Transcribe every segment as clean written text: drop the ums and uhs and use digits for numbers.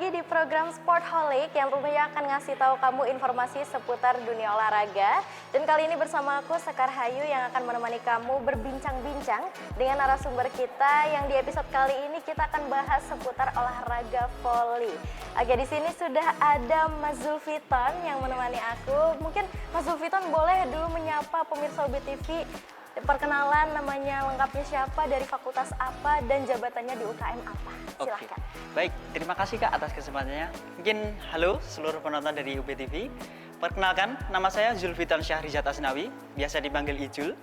lagi di program Sportholic yang tentunya akan ngasih tahu kamu informasi seputar dunia olahraga. Dan kali ini bersama aku Sekar Hayu yang akan menemani kamu berbincang-bincang dengan narasumber kita yang di episode kali ini kita akan bahas seputar olahraga voli. Oke, di sini sudah ada Mas Zulfiton yang menemani aku. Mungkin Mas Zulfiton boleh dulu menyapa pemirsa UBTV. Perkenalan, namanya lengkapnya siapa, dari fakultas apa, dan jabatannya di UKM apa. Silahkan. Oke. Baik, terima kasih Kak atas kesempatannya. Mungkin halo seluruh penonton dari UBTV. Perkenalkan, nama saya Zulfiton Syahrizat Asnawi, biasa dipanggil Ijul.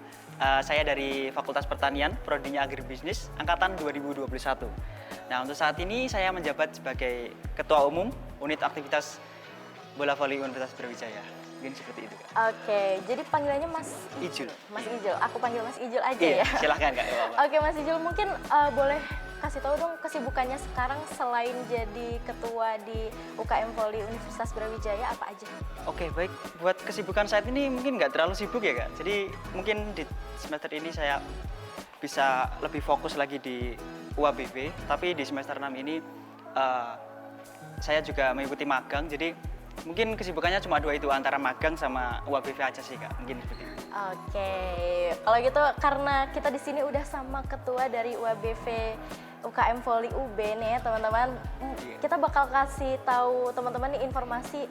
Saya dari Fakultas Pertanian, Prodinya Agribisnis, Angkatan 2021. Nah, untuk saat ini saya menjabat sebagai Ketua Umum Unit Aktivitas Bola Voli Universitas Brawijaya. Mungkin seperti itu, Kak. Oke, jadi panggilannya Mas Ijul. Mas Ijul, aku panggil Mas Ijul aja Iya, ya. silahkan Kak. Oke Mas Ijul, mungkin boleh kasih tahu dong kesibukannya sekarang selain jadi ketua di UKM Voli Universitas Brawijaya apa aja? Oke, baik. Buat kesibukan saat ini mungkin nggak terlalu sibuk ya, Kak. Jadi mungkin di semester ini saya bisa lebih fokus lagi di UABV, tapi di semester 6 ini saya juga mengikuti magang, jadi mungkin kesibukannya cuma dua itu, antara magang sama UABV aja sih, Kak. Mungkin seperti itu. Oke, kalau gitu karena kita di sini udah sama ketua dari UABV UKM Voli UB nih ya teman-teman, kita bakal kasih tahu teman-teman nih informasi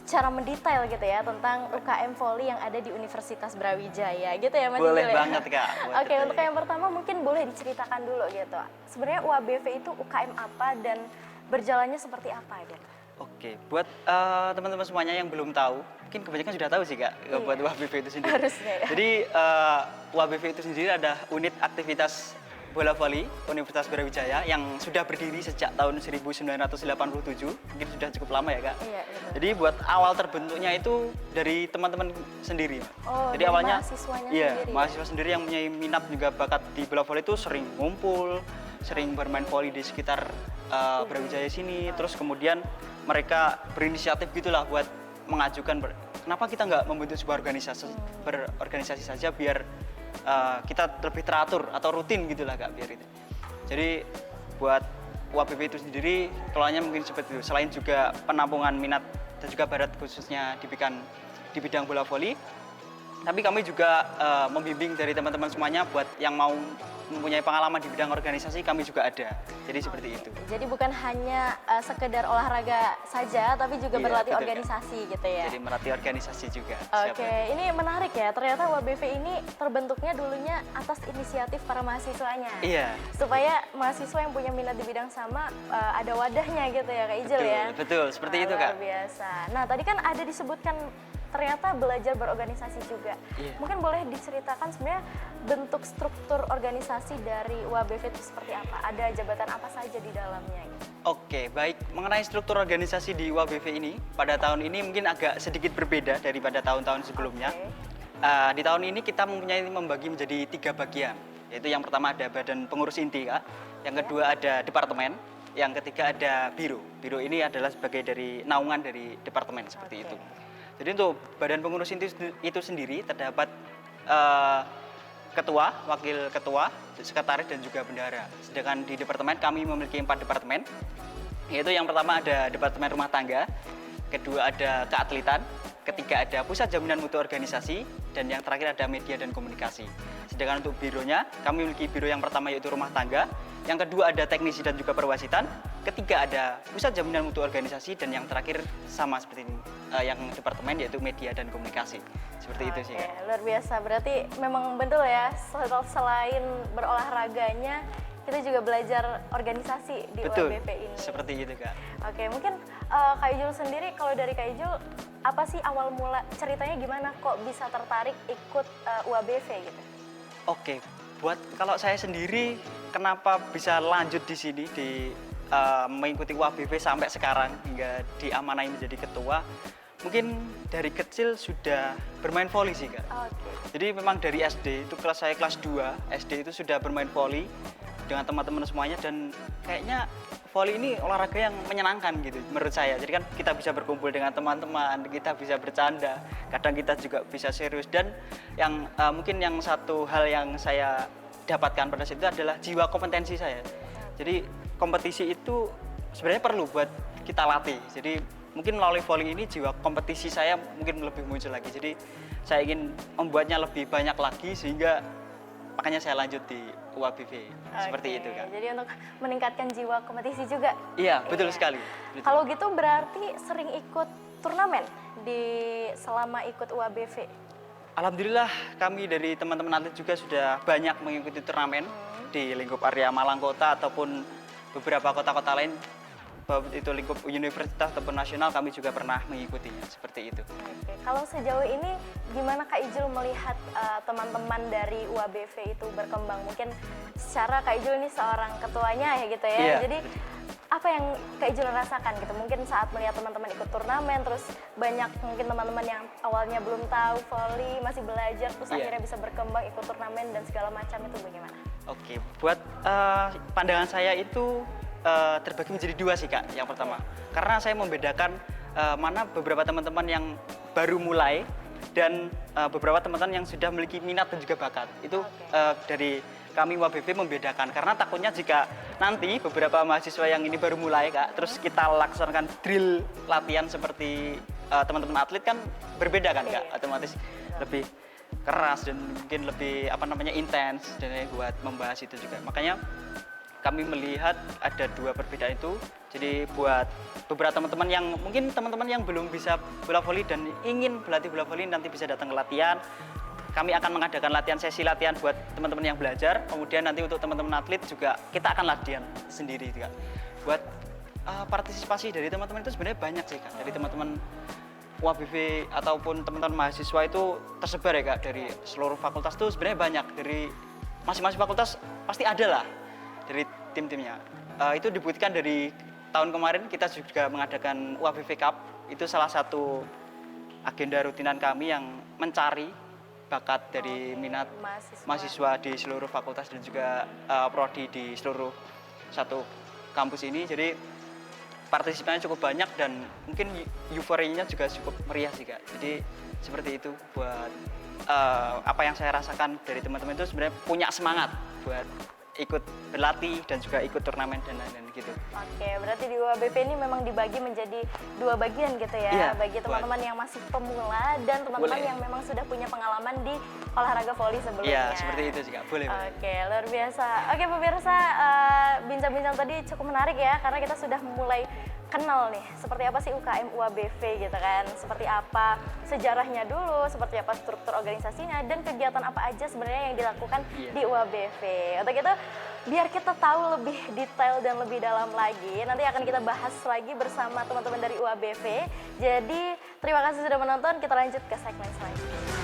secara mendetail gitu ya tentang UKM Voli yang ada di Universitas Brawijaya gitu ya Mas Boleh Ijul, ya? banget Kak. Oke, untuk yang pertama mungkin boleh diceritakan dulu gitu. Sebenarnya UABV itu UKM apa dan berjalannya seperti apa gitu? Oke, buat teman-teman semuanya yang belum tahu, mungkin kebanyakan sudah tahu sih Kak, buat UABV itu sendiri. Harusnya ya. Jadi UABV itu sendiri ada unit aktivitas bola voli Universitas Brawijaya yang sudah berdiri sejak tahun 1987, mungkin sudah cukup lama ya Kak. Iya, betul. Jadi buat awal terbentuknya itu dari teman-teman sendiri. Oh, jadi awalnya mahasiswanya iya, sendiri. mahasiswa sendiri yang punya minat juga bakat di bola voli itu sering ngumpul, sering bermain voli di sekitar Brawijaya sini. Terus kemudian mereka berinisiatif gitulah buat mengajukan kenapa kita nggak membentuk sebuah organisasi berorganisasi saja biar kita lebih teratur atau rutin gitulah Kak, biar itu. Jadi buat UABV itu sendiri kelolanya mungkin seperti itu. Selain juga penampungan minat dan juga bakat khususnya di bidang bola voli, tapi kami juga membimbing dari teman-teman semuanya buat yang mau mempunyai pengalaman di bidang organisasi, kami juga ada. Jadi seperti itu. Jadi bukan hanya sekedar olahraga saja, tapi juga Iya, berlatih betul, organisasi gitu ya. Jadi melatih organisasi juga. Oke, ini menarik ya. Ternyata UABV ini terbentuknya dulunya atas inisiatif para mahasiswanya. Iya. Supaya mahasiswa yang punya minat di bidang sama ada wadahnya gitu ya Kak Ijul ya. Betul, seperti itu Kak. Luar biasa. Nah tadi kan ada disebutkan ternyata belajar berorganisasi juga. Iya. Mungkin boleh diceritakan sebenarnya bentuk struktur organisasi dari UABV itu seperti apa? Ada jabatan apa saja di dalamnya? Gitu? Oke, baik. Mengenai struktur organisasi di UABV ini, pada tahun ini mungkin agak sedikit berbeda daripada tahun-tahun sebelumnya. Di tahun ini kita membagi menjadi 3 bagian. Yaitu yang pertama ada badan pengurus inti, Kak. Yang kedua ada departemen. Yang ketiga ada biro. Biro ini adalah sebagai dari naungan dari departemen seperti itu. Jadi untuk badan pengurus inti itu sendiri terdapat ketua, wakil ketua, sekretaris dan juga bendahara. Sedangkan di departemen kami memiliki 4 departemen. Yaitu yang pertama ada departemen rumah tangga, kedua ada keatletan, ketiga ada pusat jaminan mutu organisasi, dan yang terakhir ada media dan komunikasi. Sedangkan untuk bironya, kami memiliki biro yang pertama yaitu rumah tangga, yang kedua ada teknisi dan juga perwasitan, ketiga ada pusat jaminan mutu organisasi, dan yang terakhir sama seperti ini, yang departemen yaitu media dan komunikasi. Seperti itu sih. Kak. Luar biasa, berarti memang betul ya, selain berolahraganya, kita juga belajar organisasi di UABV ini. Seperti itu Kak. Oke, mungkin Kak Ijul sendiri, kalau dari Kak Ijul, apa sih awal mula ceritanya gimana kok bisa tertarik ikut UABV gitu? Oke, buat kalau saya sendiri kenapa bisa lanjut di sini mengikuti UABV sampai sekarang hingga diamanai menjadi ketua, mungkin dari kecil sudah bermain voli sih Kak. Jadi memang dari SD itu saya kelas 2 SD itu sudah bermain voli dengan teman-teman semuanya, dan kayaknya voli ini olahraga yang menyenangkan gitu menurut saya. Jadi kan kita bisa berkumpul dengan teman-teman, kita bisa bercanda, kadang kita juga bisa serius, dan yang mungkin yang satu hal yang saya dapatkan pada saat itu adalah jiwa kompetensi saya. Jadi kompetisi itu sebenarnya perlu buat kita latih. Jadi mungkin melalui volley ini jiwa kompetisi saya mungkin lebih muncul lagi. Jadi saya ingin membuatnya lebih banyak lagi sehingga makanya saya lanjut di UABV. Seperti itu, Kak. Jadi untuk meningkatkan jiwa kompetisi juga. Iya, betul sekali. Kalau gitu berarti sering ikut turnamen selama ikut UABV? Alhamdulillah kami dari teman-teman atlet juga sudah banyak mengikuti turnamen di lingkup area Malang Kota ataupun beberapa kota-kota lain, baik itu lingkup universitas ataupun nasional, kami juga pernah mengikutinya seperti itu. Oke. Kalau sejauh ini gimana Kak Ijul melihat teman-teman dari UABV itu berkembang? Mungkin secara Kak Ijul ini seorang ketuanya ya gitu ya. Iya. Jadi apa yang Kak Ijul rasakan gitu? Mungkin saat melihat teman-teman ikut turnamen, terus banyak mungkin teman-teman yang awalnya belum tahu volley, masih belajar, terus akhirnya bisa berkembang ikut turnamen dan segala macam, itu bagaimana? Oke, buat pandangan saya itu terbagi menjadi dua sih, Kak. Yang pertama, karena saya membedakan mana beberapa teman-teman yang baru mulai dan beberapa teman-teman yang sudah memiliki minat dan juga bakat. Itu dari kami UABV membedakan, karena takutnya jika nanti beberapa mahasiswa yang ini baru mulai, Kak, terus kita laksanakan drill latihan seperti teman-teman atlet kan berbeda kan, Kak, otomatis lebih keras dan mungkin lebih intens dan buat membahas itu juga. Makanya kami melihat ada dua perbedaan itu. Jadi buat beberapa teman-teman yang mungkin teman-teman yang belum bisa bola voli dan ingin berlatih bola voli, nanti bisa datang ke latihan. Kami akan mengadakan sesi latihan buat teman-teman yang belajar. Kemudian nanti untuk teman-teman atlet juga kita akan latihan sendiri juga. Buat partisipasi dari teman-teman itu sebenarnya banyak sih, Kak. Dari teman-teman UABV ataupun teman-teman mahasiswa itu tersebar ya, Kak, dari seluruh fakultas itu sebenarnya banyak. Dari masing-masing fakultas pasti ada lah dari tim-timnya. Itu dibuktikan dari tahun kemarin kita juga mengadakan UABV Cup. Itu salah satu agenda rutinan kami yang mencari bakat dari minat mahasiswa di seluruh fakultas dan juga prodi di seluruh satu kampus ini. Jadi partisipannya cukup banyak dan mungkin euforianya juga cukup meriah sih, Kak. Jadi seperti itu buat apa yang saya rasakan dari teman-teman itu sebenarnya punya semangat buat ikut berlatih dan juga ikut turnamen dan lain-lain gitu. Oke, berarti di UABV ini memang dibagi menjadi dua bagian gitu ya. Iya, bagi teman-teman yang masih pemula dan teman-teman yang memang sudah punya pengalaman di olahraga voli sebelumnya. Iya, seperti itu sih, Kak. Boleh. Oke, luar biasa. Oke, pemirsa, bincang-bincang tadi cukup menarik ya, karena kita sudah mulai kenal nih, seperti apa sih UKM UABV gitu kan, seperti apa sejarahnya dulu, seperti apa struktur organisasinya, dan kegiatan apa aja sebenarnya yang dilakukan di UABV. Untuk itu, biar kita tahu lebih detail dan lebih dalam lagi, nanti akan kita bahas lagi bersama teman-teman dari UABV. Jadi, terima kasih sudah menonton, kita lanjut ke segmen selanjutnya.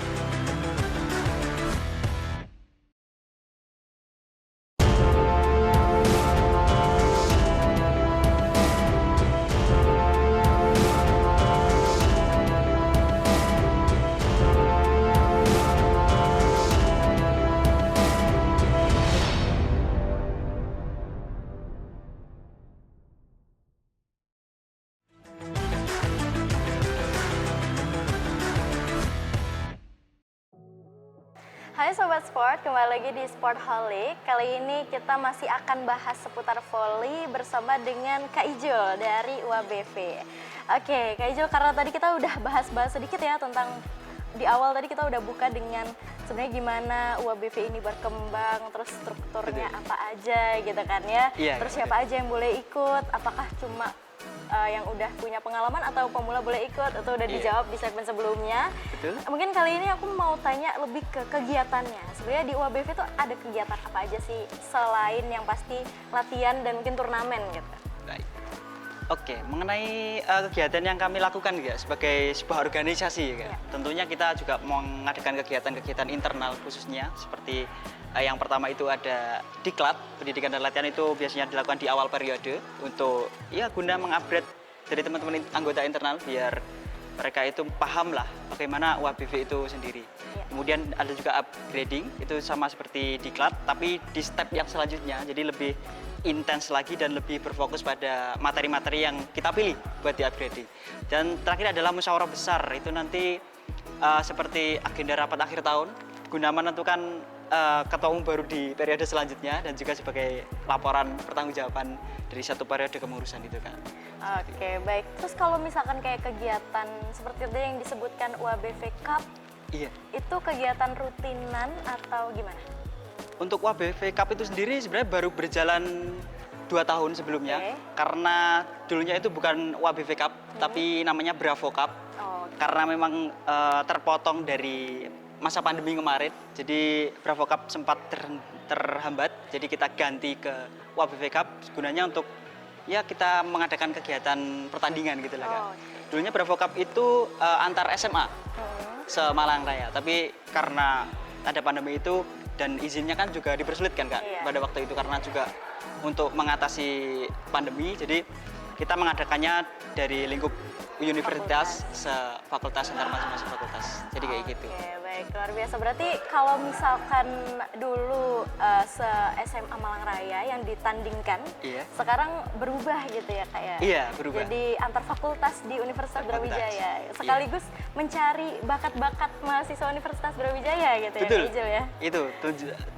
Hai Sobat Sport, kembali lagi di Sportholic. Kali ini kita masih akan bahas seputar volley bersama dengan Kak Ijul dari UABV. Oke, Kak Ijul, karena tadi kita udah bahas-bahas sedikit ya tentang, di awal tadi kita udah buka dengan sebenarnya gimana UABV ini berkembang, terus strukturnya apa aja gitu kan ya. Terus siapa aja yang boleh ikut, apakah cuma yang udah punya pengalaman atau pemula boleh ikut, itu udah dijawab di segmen sebelumnya. Betul. Mungkin kali ini aku mau tanya lebih ke kegiatannya. Sebenarnya di UABV itu ada kegiatan apa aja sih selain yang pasti latihan dan mungkin turnamen gitu? Baik. Oke, mengenai kegiatan yang kami lakukan ya sebagai sebuah organisasi ya. Tentunya kita juga mengadakan kegiatan-kegiatan internal khususnya seperti yang pertama itu ada diklat, pendidikan dan latihan itu biasanya dilakukan di awal periode untuk ya guna mengupgrade dari teman-teman anggota internal biar mereka itu paham lah bagaimana UABV itu sendiri. Kemudian ada juga upgrading, itu sama seperti diklat tapi di step yang selanjutnya, jadi lebih intens lagi dan lebih berfokus pada materi-materi yang kita pilih buat di upgrading. Dan terakhir adalah musyawarah besar, itu nanti seperti agenda rapat akhir tahun guna menentukan ketua umum baru di periode selanjutnya dan juga sebagai laporan pertanggungjawaban dari satu periode kepengurusan itu, Kak. Oke, baik. Terus kalau misalkan kayak kegiatan seperti tadi yang disebutkan UABV Cup, Iya. itu kegiatan rutinan atau gimana? Untuk UABV Cup itu sendiri sebenarnya baru berjalan 2 tahun sebelumnya. Oke. Karena dulunya itu bukan UABV Cup, tapi namanya Bravo Cup. Oh, Karena memang terpotong dari masa pandemi kemarin, jadi Bravo Cup sempat terhambat, jadi kita ganti ke UABV Cup gunanya untuk ya kita mengadakan kegiatan pertandingan gitu lah Kak. Oh, Dulunya Bravo Cup itu antar SMA se-Malang Raya, tapi karena ada pandemi itu dan izinnya kan juga dipersulit kan Kak Iya. pada waktu itu karena juga untuk mengatasi pandemi, jadi kita mengadakannya dari lingkup universitas se-fakultas antar masing-masing fakultas. Jadi kayak gitu. Oke, baik, luar biasa. Berarti kalau misalkan dulu se-SMA Malang Raya yang ditandingkan, Iya. sekarang berubah gitu ya kayak. Iya, berubah. Jadi antar fakultas di Universitas Fakultas. Brawijaya, Iya. sekaligus mencari bakat-bakat mahasiswa Universitas Brawijaya gitu Betul. ya, Ijul ya. Itu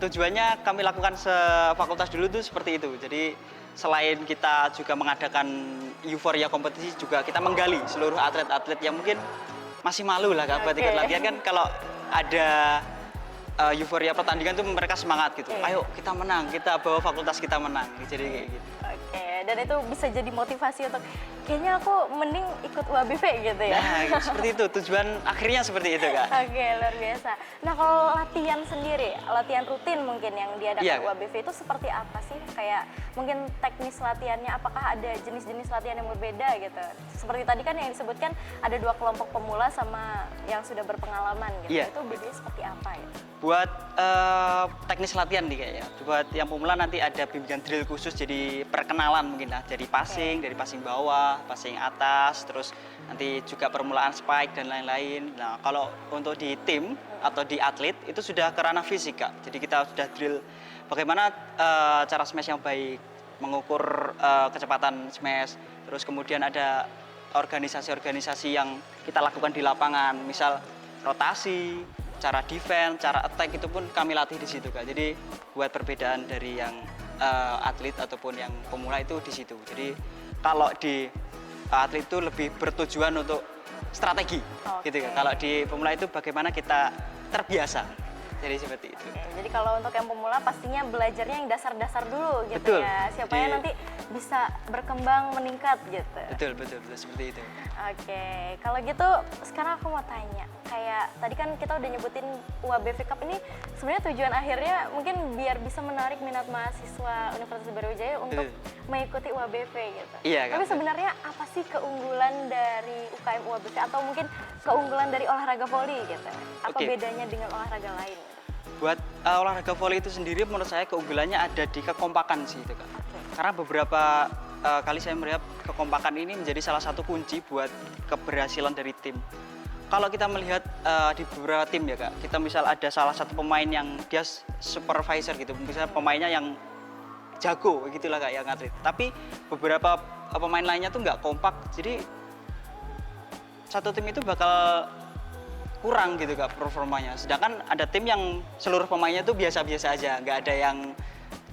tujuannya kami lakukan se-fakultas dulu tuh seperti itu. Jadi selain kita juga mengadakan euforia kompetisi, juga kita menggali seluruh atlet-atlet yang mungkin masih malu lah Kak buat Oke. ikut latihan kan. Kalau ada euforia pertandingan tuh mereka semangat gitu. Iya. Ayo kita menang, kita bawa fakultas kita menang. Jadi kayak gitu. Oke, dan itu bisa jadi motivasi untuk kayaknya aku mending ikut UABV gitu ya. Nah, seperti itu. Tujuan akhirnya seperti itu Kak. Oke, luar biasa. Nah, kalau latihan sendiri, latihan rutin mungkin yang diadakan Iya, Kak. UABV itu seperti apa sih? Kayak mungkin teknis latihannya, apakah ada jenis-jenis latihan yang berbeda gitu? Seperti tadi kan yang disebutkan ada 2 kelompok pemula sama yang sudah berpengalaman gitu. Iya. Itu bedanya seperti apa ya? Buat teknis latihan nih kayaknya. Buat yang pemula nanti ada bimbingan drill khusus, jadi perkenalan mungkin lah. Jadi passing, dari passing bawah, passing atas, terus nanti juga permulaan spike dan lain-lain. Nah, kalau untuk di tim atau di atlet itu sudah ke ranah fisik Kak. Jadi kita sudah drill bagaimana cara smash yang baik, mengukur kecepatan smash. Terus kemudian ada organisasi-organisasi yang kita lakukan di lapangan, misal rotasi, cara defense, cara attack itu pun kami latih di situ Kak. Jadi buat perbedaan dari yang atlet ataupun yang pemula itu di situ. Jadi kalau di atlet itu lebih bertujuan untuk strategi, Oke. gitu Kak. Kalau di pemula itu bagaimana kita terbiasa. Jadi seperti itu. Oke, jadi kalau untuk yang pemula pastinya belajarnya yang dasar-dasar dulu gitu Betul. ya. Siapa Jadi- yang nanti bisa berkembang meningkat gitu. Betul seperti itu. Oke, kalau gitu sekarang aku mau tanya, kayak tadi kan kita udah nyebutin UABV Cup ini sebenarnya tujuan akhirnya mungkin biar bisa menarik minat mahasiswa Universitas Brawijaya untuk mengikuti UABV gitu. Iya, Tapi Kak. sebenarnya apa sih keunggulan dari UKM UABV atau mungkin keunggulan dari olahraga voli gitu? Apa Oke. bedanya dengan olahraga lain? Buat olahraga volley itu sendiri menurut saya keunggulannya ada di kekompakan sih itu Kak. Oke. Karena beberapa kali saya melihat kekompakan ini menjadi salah satu kunci buat keberhasilan dari tim. Kalau kita melihat di beberapa tim ya Kak, kita misal ada salah satu pemain yang dia supervisor gitu, misalnya pemainnya yang jago gitulah Kak yang atlet. Tapi beberapa pemain lainnya tuh nggak kompak, jadi satu tim itu bakal kurang gitu Kak performanya. Sedangkan ada tim yang seluruh pemainnya tuh biasa-biasa aja, nggak ada yang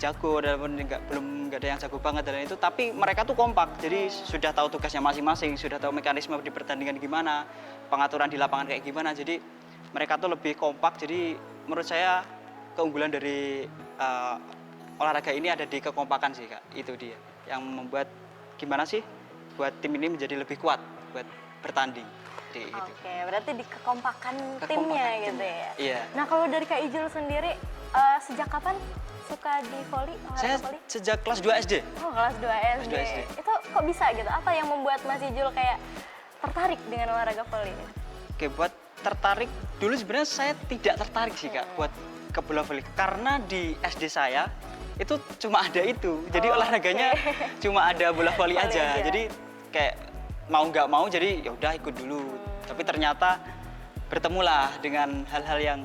jago dan belum nggak ada yang jago banget dan itu, tapi mereka tuh kompak. Jadi sudah tahu tugasnya masing-masing, sudah tahu mekanisme di pertandingan gimana, pengaturan di lapangan kayak gimana. Jadi mereka tuh lebih kompak. Jadi menurut saya keunggulan dari olahraga ini ada di kekompakan sih Kak. Itu dia yang membuat gimana sih buat tim ini menjadi lebih kuat buat bertanding. Gitu. Oke, berarti di kekompakan timnya Kekompakan gitu timnya. ya. Iya. Nah, kalau dari Kak Ijul sendiri sejak kapan suka di voli, Saya olahraga voli? sejak kelas 2 SD. Oh, kelas 2 SD. 2 SD. Itu kok bisa gitu? Apa yang membuat Mas Ijul kayak tertarik dengan olahraga voli? Oke, buat tertarik dulu sebenarnya saya tidak tertarik sih Kak buat ke bola voli karena di SD saya itu cuma ada itu. Jadi Oh, olahraganya oke. cuma ada bola voli Voli aja. aja. Jadi kayak mau nggak mau jadi ya udah ikut dulu. Tapi ternyata bertemulah dengan hal-hal yang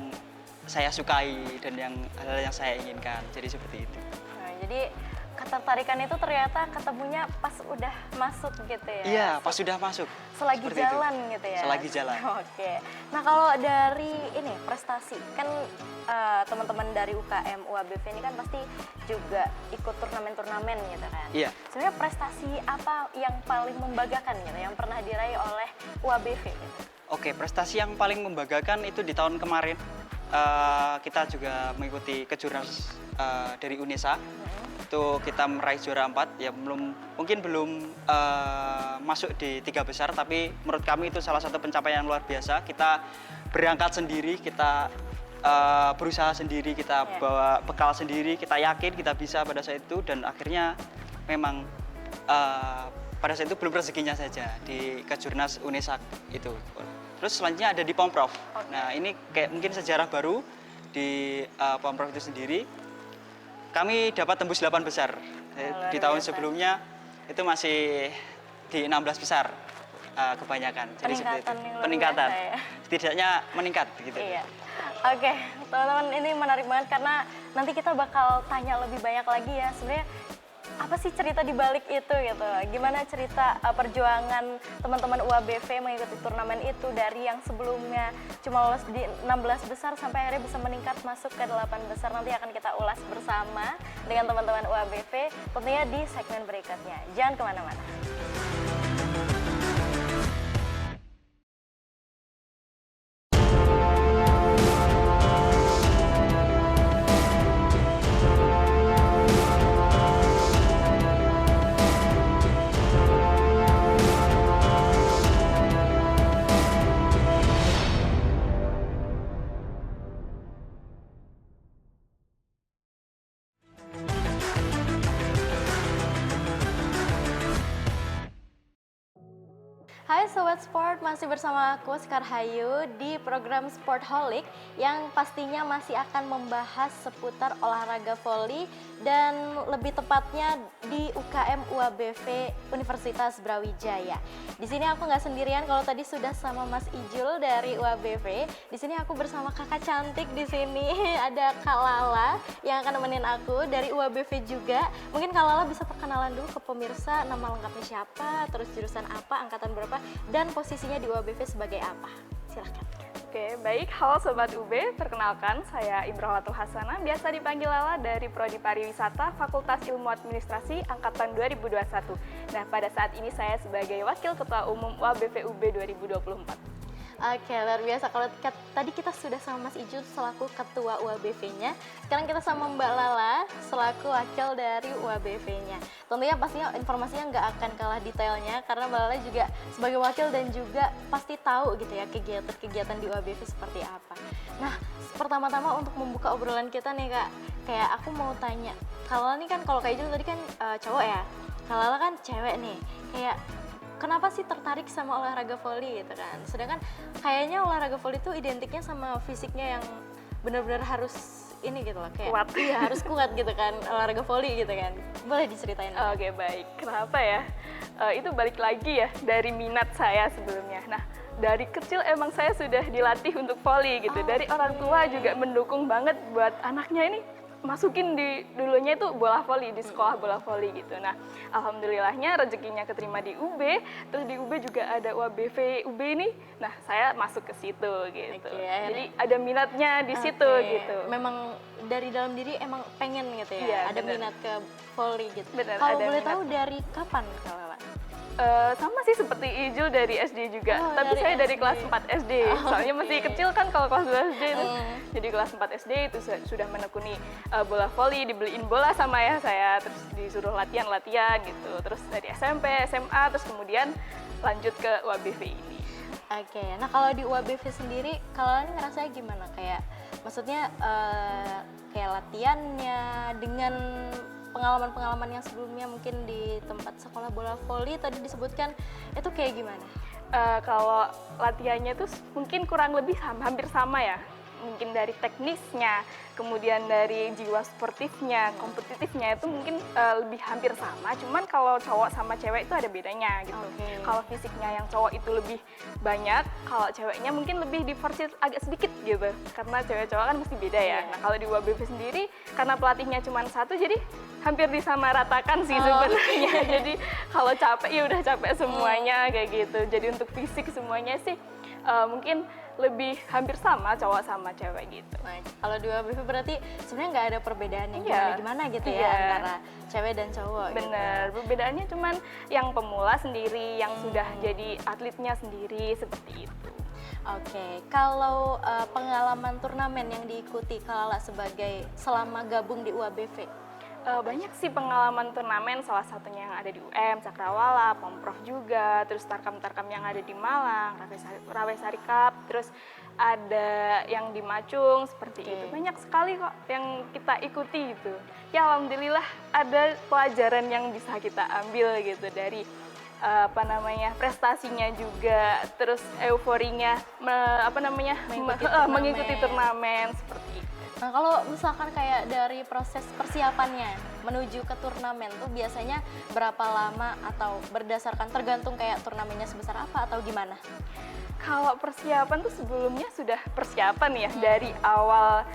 saya sukai dan hal-hal yang saya inginkan. Jadi seperti itu. Nah, jadi ketertarikan itu ternyata ketemunya pas udah masuk gitu ya? Iya, pas sudah masuk. Selagi Seperti itu. jalan gitu ya? Selagi jalan. Oke. Nah, kalau dari ini prestasi? Kan teman-teman dari UKM UABV ini kan pasti juga ikut turnamen-turnamen gitu kan. Iya. Sebenarnya prestasi apa yang paling membanggakan gitu yang pernah diraih oleh UABV gitu? Oke, prestasi yang paling membanggakan itu di tahun kemarin kita juga mengikuti kejurnas dari UNESA. Itu kita meraih juara 4, ya mungkin belum masuk di 3 besar, tapi menurut kami itu salah satu pencapaian yang luar biasa. Kita berangkat sendiri, kita berusaha sendiri, kita bawa bekal sendiri, kita yakin kita bisa pada saat itu, dan akhirnya memang pada saat itu belum rezekinya saja di kejurnas UNESA itu. Terus selanjutnya ada di Pomprov. Nah ini kayak mungkin sejarah baru di Pomprov itu sendiri. Kami dapat tembus 8 besar. Di tahun sebelumnya itu masih di 16 besar kebanyakan. Jadi peningkatan. Ya. Setidaknya meningkat gitu. Iya. Oke, teman-teman, ini menarik banget karena nanti kita bakal tanya lebih banyak lagi ya. Sebenarnya apa sih cerita di balik itu gitu? Gimana cerita perjuangan teman-teman UABV mengikuti turnamen itu dari yang sebelumnya cuma lolos di 16 besar sampai akhirnya bisa meningkat masuk ke 8 besar. Nanti akan kita ulas bersama dengan teman-teman UABV tentunya di segmen berikutnya. Jangan kemana-mana. Hai Sobat Sport, masih bersama aku Sekar Hayu di program Sportholic yang pastinya masih akan membahas seputar olahraga voli dan lebih tepatnya di UKM UABV Universitas Brawijaya. Di sini aku nggak sendirian, kalau tadi sudah sama Mas Ijul dari UABV. Di sini aku bersama kakak cantik di sini ada Kak Lala yang akan nemenin aku dari UABV juga. Mungkin Kak Lala bisa perkenalan dulu ke pemirsa, nama lengkapnya siapa, terus jurusan apa, angkatan berapa, dan posisinya di UABV sebagai apa? Silahkan. Oke, baik. Halo Sobat UB, perkenalkan saya Imrohatul Hasanah, biasa dipanggil Lala dari Prodi Pariwisata Fakultas Ilmu Administrasi Angkatan 2021. Nah, pada saat ini saya sebagai Wakil Ketua Umum UABV UB 2024. Oke, luar biasa. Kalau tadi kita sudah sama Mas Ijul selaku Ketua UABV-nya, sekarang kita sama Mbak Lala selaku Wakil dari UABV-nya. Tentunya pastinya informasinya nggak akan kalah detailnya, karena Mbak Lala juga sebagai wakil dan juga pasti tahu gitu ya kegiatan-kegiatan di UABV seperti apa. Nah, pertama-tama untuk membuka obrolan kita nih Kak, kayak aku mau tanya, kalau ini kan kalau Kak Ijul tadi kan cowok ya, Kak Lala kan cewek nih, kayak kenapa sih tertarik sama olahraga voli gitu kan? Sedangkan kayaknya olahraga voli itu identiknya sama fisiknya yang benar-benar harus ini gitu loh, kayak kuat. Iya, harus kuat gitu kan, olahraga voli gitu kan. Boleh diceritain? Oke, baik. Kenapa ya? Itu balik lagi ya dari minat saya sebelumnya. Nah, dari kecil emang saya sudah dilatih untuk voli gitu. Dari orang tua juga mendukung banget buat anaknya ini masukin di dulunya itu bola voli, di sekolah bola voli gitu. Nah, alhamdulillahnya rezekinya keterima di UB, terus di UB juga ada UABV UB ini. Nah, saya masuk ke situ gitu. Jadi ada minatnya di situ gitu. Memang dari dalam diri emang pengen gitu ya, Iya, ada minat ke voli gitu. ada Kalau boleh tahu minatnya. dari kapan Kak Lala? Sama sih seperti Ijul dari SD juga, tapi dari saya dari SD. kelas 4 SD, soalnya masih Oke. kecil kan kalau kelas 2 SD itu. Jadi kelas 4 SD itu sudah menekuni bola voli, dibeliin bola sama ayah saya, terus disuruh latihan-latihan gitu. Terus dari SMP, SMA, terus kemudian lanjut ke UABV ini. Oke, nah kalau di UABV sendiri, kalian ngerasa gimana? Kayak, maksudnya kayak latihannya dengan pengalaman-pengalaman yang sebelumnya mungkin di tempat sekolah bola voli tadi disebutkan, itu kayak gimana? Kalau latihannya itu mungkin kurang lebih hampir sama ya. Mungkin dari teknisnya, kemudian dari jiwa sportifnya, kompetitifnya itu mungkin lebih hampir sama. Cuman kalau cowok sama cewek itu ada bedanya gitu. Oke. Kalau fisiknya yang cowok itu lebih banyak, kalau ceweknya mungkin lebih diforsir agak sedikit gitu. Karena cewek-cowok kan mesti beda ya. Nah kalau di UABV sendiri, karena pelatihnya cuma satu, jadi hampir disamaratakan sih sebenarnya. Jadi kalau capek ya udah capek semuanya kayak gitu. Jadi untuk fisik semuanya sih mungkin lebih hampir sama cowok sama cewek gitu. Nah, kalau di UABV berarti sebenarnya nggak ada perbedaan yang Iya. gimana gitu ya Iya. antara cewek dan cowok. Bener, perbedaannya cuman yang pemula sendiri, yang sudah jadi atletnya sendiri, seperti itu. Oke, kalau pengalaman turnamen yang diikuti Kalala selama gabung di UABV? Banyak sih pengalaman turnamen, salah satunya yang ada di UM, Cakrawala, Pemprov juga, terus Tarkam-Tarkam yang ada di Malang, Rawesari Cup, terus ada yang di Macung, seperti itu. Banyak sekali kok yang kita ikuti gitu. Ya alhamdulillah ada pelajaran yang bisa kita ambil gitu dari prestasinya juga, terus euforinya mengikuti turnamen seperti itu. Nah, kalau misalkan kayak dari proses persiapannya menuju ke turnamen tuh biasanya berapa lama atau berdasarkan tergantung kayak turnamennya sebesar apa atau gimana? Kalau persiapan tuh sebelumnya sudah persiapan ya, dari awal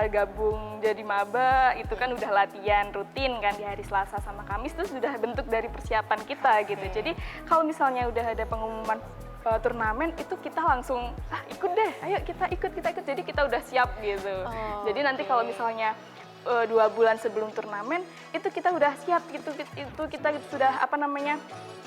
gabung jadi maba itu kan udah latihan rutin kan di hari Selasa sama Kamis, tuh sudah bentuk dari persiapan kita gitu. Jadi kalau misalnya udah ada pengumuman turnamen itu kita langsung ikut deh, ayo kita ikut, jadi kita udah siap gitu. Jadi nanti kalau misalnya 2 bulan sebelum turnamen itu kita udah siap gitu, itu kita sudah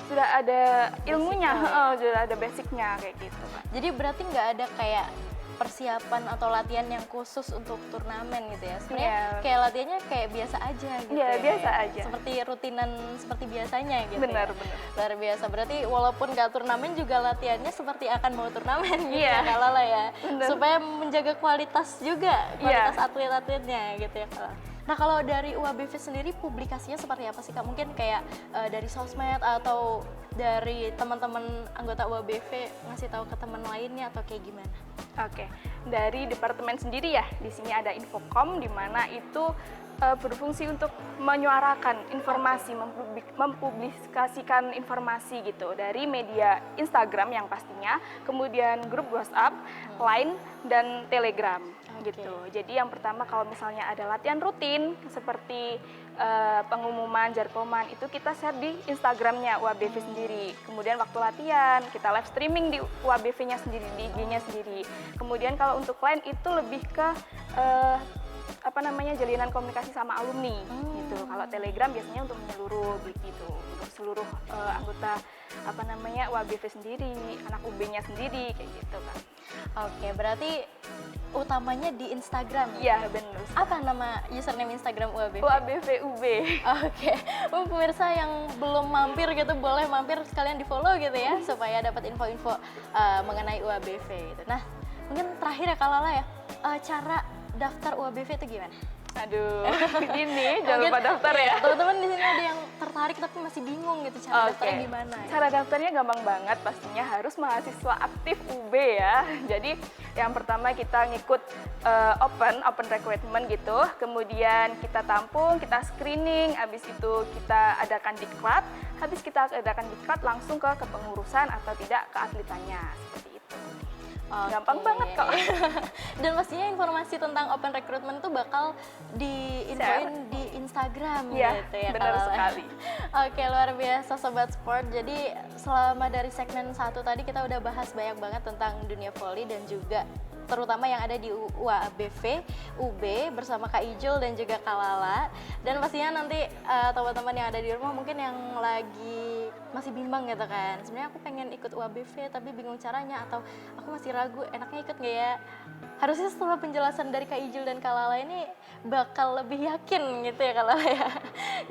sudah ada ilmunya, sudah ada basicnya kayak gitu Kak. Jadi berarti nggak ada kayak persiapan atau latihan yang khusus untuk turnamen gitu ya? Sebenarnya kayak latihannya kayak biasa aja gitu. Iya, biasa aja. Seperti rutinan seperti biasanya gitu. Benar. Luar biasa. Berarti walaupun nggak turnamen juga latihannya seperti akan mau turnamen gitu Iya. ya Kalala ya. Benar. Supaya menjaga kualitas juga, kualitas atlet-atletnya gitu ya Kalala. Nah kalau dari UABV sendiri publikasinya seperti apa sih Kak? Mungkin kayak dari sosmed atau dari teman-teman anggota UABV ngasih tahu ke teman lainnya atau kayak gimana? Oke, dari departemen sendiri ya, di sini ada Infocom, di mana itu berfungsi untuk menyuarakan informasi, mempublikasikan informasi gitu dari media Instagram yang pastinya, kemudian grup WhatsApp, Line, dan Telegram gitu. Jadi yang pertama kalau misalnya ada latihan rutin seperti pengumuman, jarkoman itu kita share di Instagramnya UABV sendiri. Kemudian waktu latihan kita live streaming di UABV-nya sendiri, di IG-nya sendiri. Kemudian kalau untuk Line itu lebih ke jalinan komunikasi sama alumni gitu. Kalau Telegram biasanya untuk menyeluruh gitu, untuk seluruh anggota UABV sendiri, anak UB-nya sendiri kayak gitu kan. Oke, berarti utamanya di Instagram. Iya, benar. Apa nama username Instagram UABV? UABV UB. Oke, pemirsa yang belum mampir gitu boleh mampir sekalian di follow gitu ya supaya dapat info-info mengenai UABV gitu. Nah, mungkin terakhir ya Kalala ya, cara daftar UABV itu gimana? Aduh, ini jangan lupa daftar ya. Teman-teman di sini ada yang tertarik tapi masih bingung gitu cara daftarnya gimana ya? Cara daftarnya gampang banget, pastinya harus mahasiswa aktif UB ya. Jadi yang pertama kita ngikut open recruitment gitu, kemudian kita tampung, kita screening, habis itu kita adakan diklat, habis kita adakan diklat langsung ke kepengurusan atau tidak ke atletannya, seperti itu. Gampang banget kok. Dan pastinya informasi tentang open recruitment itu bakal diinfoin di Instagram gitu ya. Benar sekali. Oke, luar biasa Sobat Sport. Jadi selama dari segmen 1 tadi kita udah bahas banyak banget tentang dunia voli dan juga terutama yang ada di UABV, UB bersama Kak Ijul dan juga Kalala. Dan pastinya nanti teman-teman yang ada di rumah mungkin yang lagi masih bimbang gitu kan. Sebenarnya aku pengen ikut UABV tapi bingung caranya atau aku masih ragu enaknya ikut nggak ya. Harusnya setelah penjelasan dari Kak Ijul dan Kalala ini bakal lebih yakin gitu ya Kalala ya.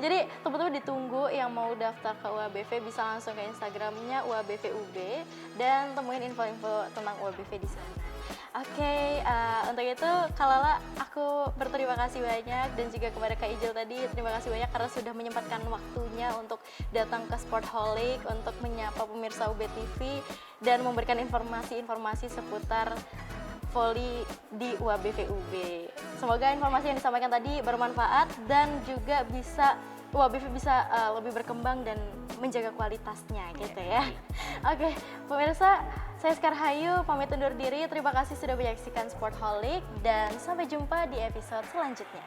Jadi teman-teman ditunggu yang mau daftar ke UABV bisa langsung ke Instagramnya UABV UB dan temuin info-info tentang UABV di sana. Oke, untuk itu Kalala aku berterima kasih banyak dan juga kepada Kak Ijul tadi terima kasih banyak karena sudah menyempatkan waktunya untuk datang ke Sportholic untuk menyapa pemirsa UB TV dan memberikan informasi-informasi seputar voli di UABV UB. Semoga informasi yang disampaikan tadi bermanfaat dan juga bisa UABV bisa lebih berkembang dan menjaga kualitasnya gitu ya. Oke, pemirsa, saya Sekar Hayu pamit undur diri. Terima kasih sudah menyaksikan Sportholic dan sampai jumpa di episode selanjutnya.